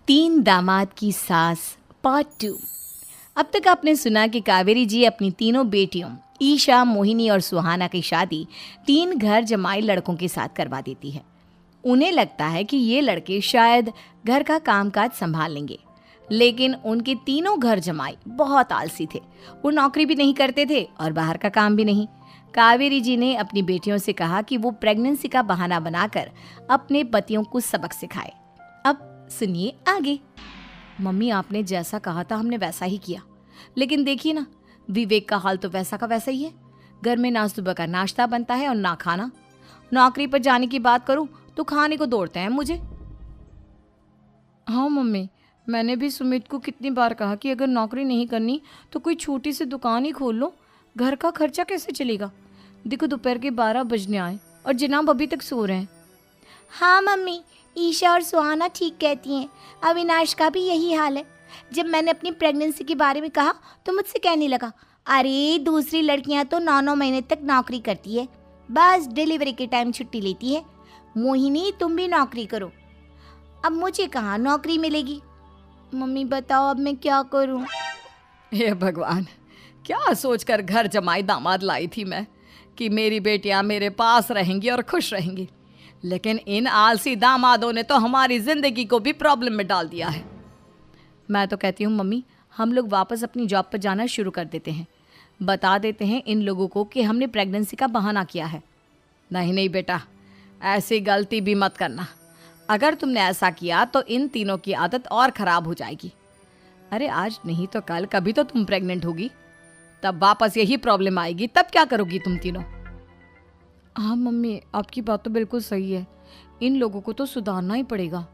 तीन दामाद की सास पार्ट 2। अब तक आपने सुना कि कावेरी जी अपनी तीनों बेटियों ईशा, मोहिनी और सुहाना की शादी तीन घर जमाई लड़कों के साथ करवा देती है। उन्हें लगता है कि ये लड़के शायद घर का कामकाज संभाल लेंगे, लेकिन उनके तीनों घर जमाई बहुत आलसी थे। वो नौकरी भी नहीं करते थे और बाहर का काम भी नहीं। कावेरी जी ने अपनी बेटियों से कहा कि वो प्रेगनेंसी का बहाना बनाकर अपने पतियों को सबक सिखाए। अब सुनिए आगे। मम्मी, आपने जैसा कहा था हमने वैसा ही किया, लेकिन देखिए ना, विवेक का हाल तो वैसा का वैसा ही है। घर में ना सुबह का नाश्ता बनता है और ना खाना। नौकरी पर जाने की बात करूं तो खाने को दौड़ते हैं मुझे। हाँ मम्मी, मैंने भी सुमित को कितनी बार कहा कि अगर नौकरी नहीं करनी तो कोई छोटी सी दुकान ही खोल लो। घर का खर्चा कैसे चलेगा? देखो दोपहर के 12 बजने आए और जनाब अभी तक सो रहे हैं। हाँ मम्मी, ईशा और सुहाना ठीक कहती हैं। अविनाश का भी यही हाल है। जब मैंने अपनी प्रेगनेंसी के बारे में कहा तो मुझसे कहने लगा, अरे दूसरी लड़कियां तो 9-9 महीने तक नौकरी करती है, बस डिलीवरी के टाइम छुट्टी लेती है। मोहिनी, तुम भी नौकरी करो। अब मुझे कहाँ नौकरी मिलेगी? मम्मी बताओ, अब मैं क्या करूँ? हे भगवान, क्या सोचकर घर जमाई दामाद लाई थी मैं कि मेरी बेटियां मेरे पास रहेंगी और खुश रहेंगी, लेकिन इन आलसी दामादों ने तो हमारी जिंदगी को भी प्रॉब्लम में डाल दिया है। मैं तो कहती हूँ मम्मी, हम लोग वापस अपनी जॉब पर जाना शुरू कर देते हैं। बता देते हैं इन लोगों को कि हमने प्रेगनेंसी का बहाना किया है। नहीं नहीं बेटा, ऐसी गलती भी मत करना। अगर तुमने ऐसा किया तो इन तीनों की आदत और ख़राब हो जाएगी। अरे आज नहीं तो कल कभी तो तुम प्रेग्नेंट होगी, तब वापस यही प्रॉब्लम आएगी। तब क्या करोगी तुम तीनों? हाँ मम्मी, आपकी बात तो बिल्कुल सही है। इन लोगों को तो सुधारना ही पड़ेगा।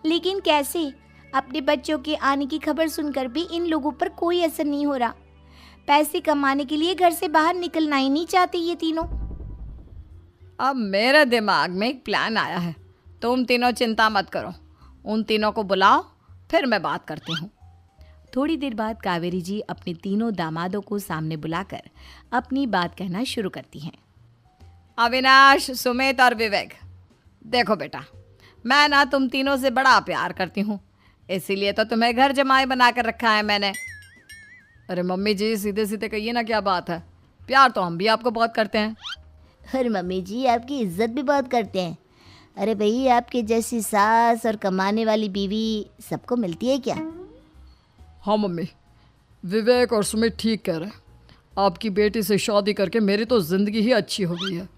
लेकिन कैसे? अपने बच्चों के आने की खबर सुनकर भी इन लोगों पर कोई असर नहीं हो रहा। पैसे कमाने के लिए घर से बाहर निकलना ही नहीं चाहते ये तीनों। अब मेरे दिमाग में एक प्लान आया है। तुम तीनों चिंता मत करो, उन तीनों को बुलाओ, फिर मैं बात करती हूँ। थोड़ी देर बाद कावेरी जी अपने तीनों दामादों को सामने बुलाकर अपनी बात कहना शुरू करती हैं। अविनाश, सुमित और विवेक, देखो बेटा, मैं ना तुम तीनों से बड़ा प्यार करती हूँ, इसीलिए तो तुम्हें घर जमाई बना कर रखा है मैंने। अरे मम्मी जी, सीधे सीधे कहिए ना, क्या बात है? प्यार तो हम भी आपको बहुत करते हैं। अरे मम्मी जी, आपकी इज्जत भी बहुत करते हैं। अरे भाई, आपके जैसी सास और कमाने वाली बीवी सबको मिलती है क्या? हाँ मम्मी, विवेक और सुमित ठीक कह रहे हैं। आपकी बेटी से शादी करके मेरी तो ज़िंदगी ही अच्छी हो गई है।